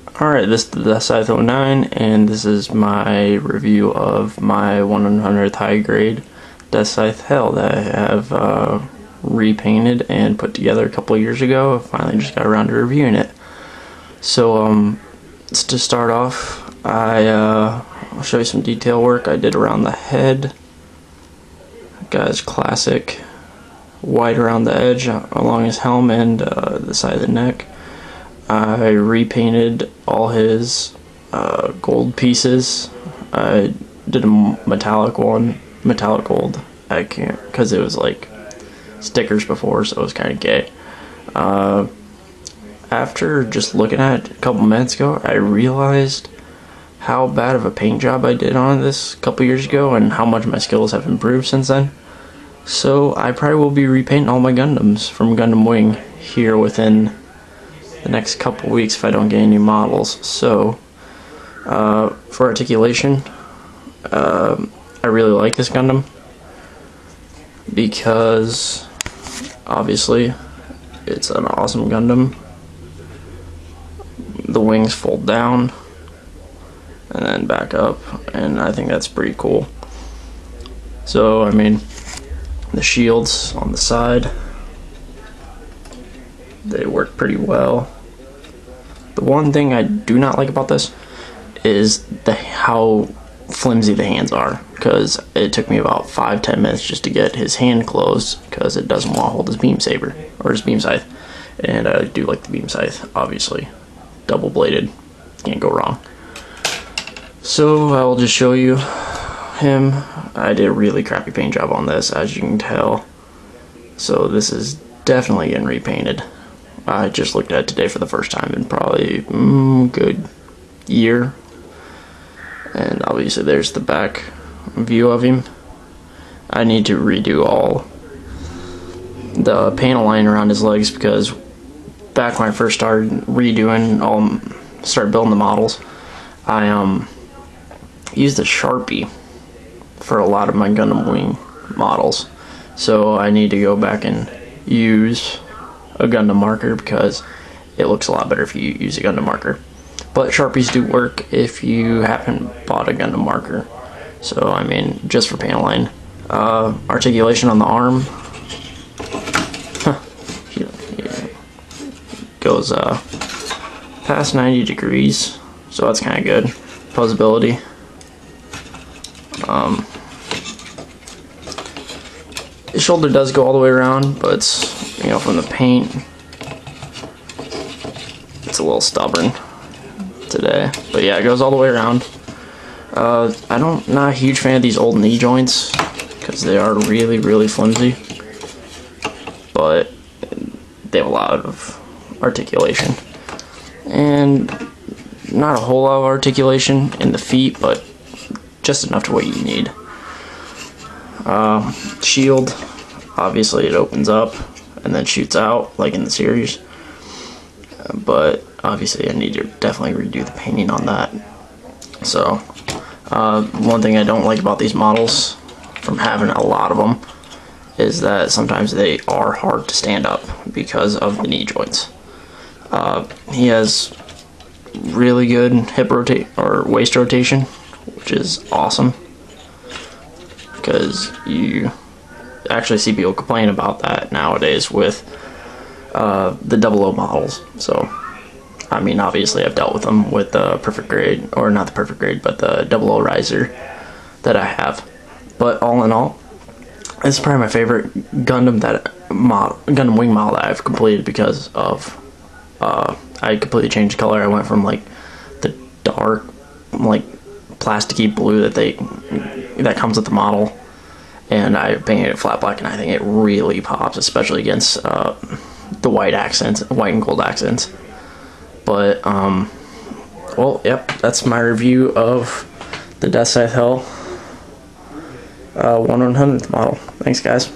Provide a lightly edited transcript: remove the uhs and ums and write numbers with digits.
Alright, this is the Deathscythe 09, and this is my review of my 100th high grade Deathscythe Hell that I have repainted and put together a couple of years ago. I finally just got around to reviewing it. So, to start off, I'll show you some detail work I did around the head. Guy's classic white around the edge along his helm and the side of the neck. I repainted all his gold pieces. I did a metallic gold. I can't, because it was like stickers before, so it was kind of gay. After just looking at it a couple minutes ago, I realized how bad of a paint job I did on this a couple years ago and how much my skills have improved since then. So I probably will be repainting all my Gundams from Gundam Wing here within the next couple weeks if I don't get any models. So for articulation, I really like this Gundam because obviously it's an awesome Gundam. The wings fold down and then back up, and I think that's pretty cool. So I mean, the shields on the side, they work pretty well. The one thing I do not like about this is how flimsy the hands are, because it took me about 5-10 minutes just to get his hand closed, because it doesn't want to hold his beam saber or his beam scythe. And I do like the beam scythe, obviously. Double bladed, can't go wrong. So I'll just show you him. I did a really crappy paint job on this, as you can tell. So this is definitely getting repainted. I just looked at it today for the first time in probably good year. And obviously there's the back view of him. I need to redo all the panel line around his legs, because back when I first started started building the models, I used a Sharpie for a lot of my Gundam Wing models. So I need to go back and use a Gundam marker, because it looks a lot better if you use a Gundam marker. But Sharpies do work if you haven't bought a Gundam marker. So I mean, just for panel line. Articulation on the arm goes past 90 degrees, so that's kind of good. Posability. The shoulder does go all the way around, but it's, you know, from the paint, it's a little stubborn today. But yeah, it goes all the way around. I'm not a huge fan of these old knee joints, because they are really, really flimsy. But they have a lot of articulation. And not a whole lot of articulation in the feet, but just enough to what you need. Shield, obviously it opens up and then shoots out like in the series, but obviously I need to definitely redo the painting on that. So one thing I don't like about these models, from having a lot of them, is that sometimes they are hard to stand up because of the knee joints. He has really good waist rotation, which is awesome, because you actually see people complain about that nowadays with the 00 models. So I mean, obviously I've dealt with them with the perfect grade, or not the perfect grade, but the 00 riser that I have. But all in all, it's probably my favorite Gundam Gundam Wing model that I've completed, because of I completely changed the color. I went from like the dark, like plasticky blue that comes with the model, and I painted it flat black, and I think it really pops, especially against the white and gold accents. But well, yep, that's my review of the Deathscythe Hell 1/100th model. Thanks, guys.